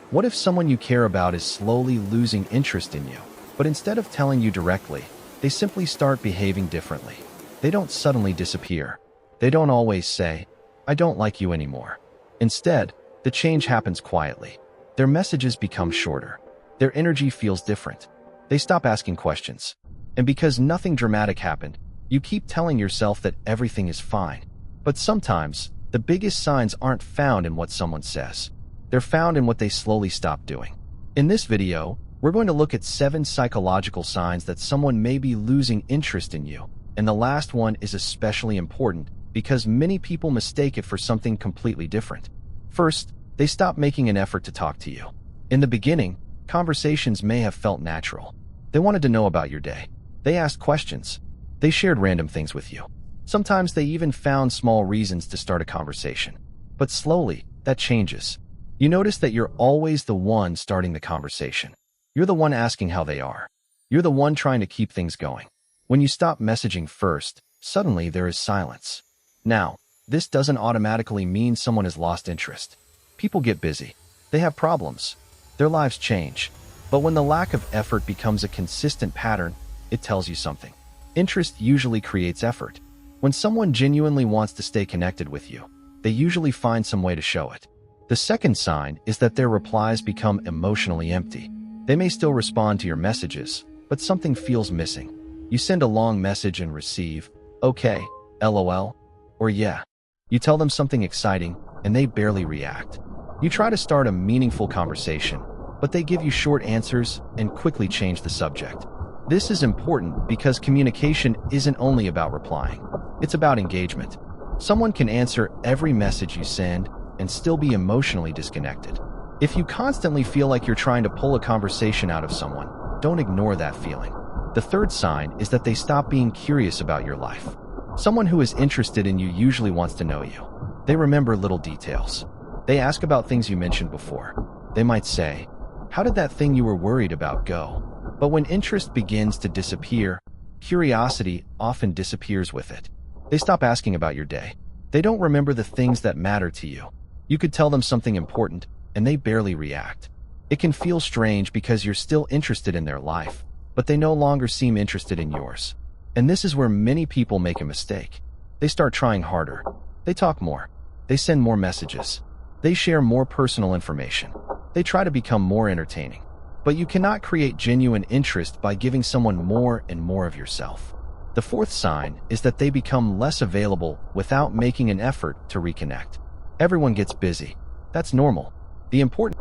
What if someone you care about is slowly losing interest in you, but instead of telling you directly, they simply start behaving differently? They don't suddenly disappear. They don't always say, "I don't like you anymore." Instead, the change happens quietly. Their messages become shorter. Their energy feels different. They stop asking questions. And because nothing dramatic happened, you keep telling yourself that everything is fine. But sometimes, the biggest signs aren't found in what someone says. They're found in what they slowly stop doing. In this video, we're going to look at 7 psychological signs that someone may be losing interest in you. And the last one is especially important because many people mistake it for something completely different. First, they stop making an effort to talk to you. In the beginning, conversations may have felt natural. They wanted to know about your day. They asked questions. They shared random things with you. Sometimes they even found small reasons to start a conversation. But slowly, that changes. You notice that you're always the one starting the conversation. You're the one asking how they are. You're the one trying to keep things going. When you stop messaging first, suddenly there is silence. Now, this doesn't automatically mean someone has lost interest. People get busy. They have problems. Their lives change. But when the lack of effort becomes a consistent pattern, it tells you something. Interest usually creates effort. When someone genuinely wants to stay connected with you, they usually find some way to show it. The second sign is that their replies become emotionally empty. They may still respond to your messages, but something feels missing. You send a long message and receive, "Okay, LOL," or "Yeah." You tell them something exciting, and they barely react. You try to start a meaningful conversation, but they give you short answers and quickly change the subject. This is important because communication isn't only about replying. It's about engagement. Someone can answer every message you send and still be emotionally disconnected. If you constantly feel like you're trying to pull a conversation out of someone, don't ignore that feeling. The third sign is that they stop being curious about your life. Someone who is interested in you usually wants to know you. They remember little details. They ask about things you mentioned before. They might say, "How did that thing you were worried about go?" But when interest begins to disappear, curiosity often disappears with it. They stop asking about your day. They don't remember the things that matter to you. You could tell them something important, and they barely react. It can feel strange because you're still interested in their life, but they no longer seem interested in yours. And this is where many people make a mistake. They start trying harder. They talk more. They send more messages. They share more personal information. They try to become more entertaining. But you cannot create genuine interest by giving someone more and more of yourself. The fourth sign is that they become less available without making an effort to reconnect. Everyone gets busy. That's normal. The important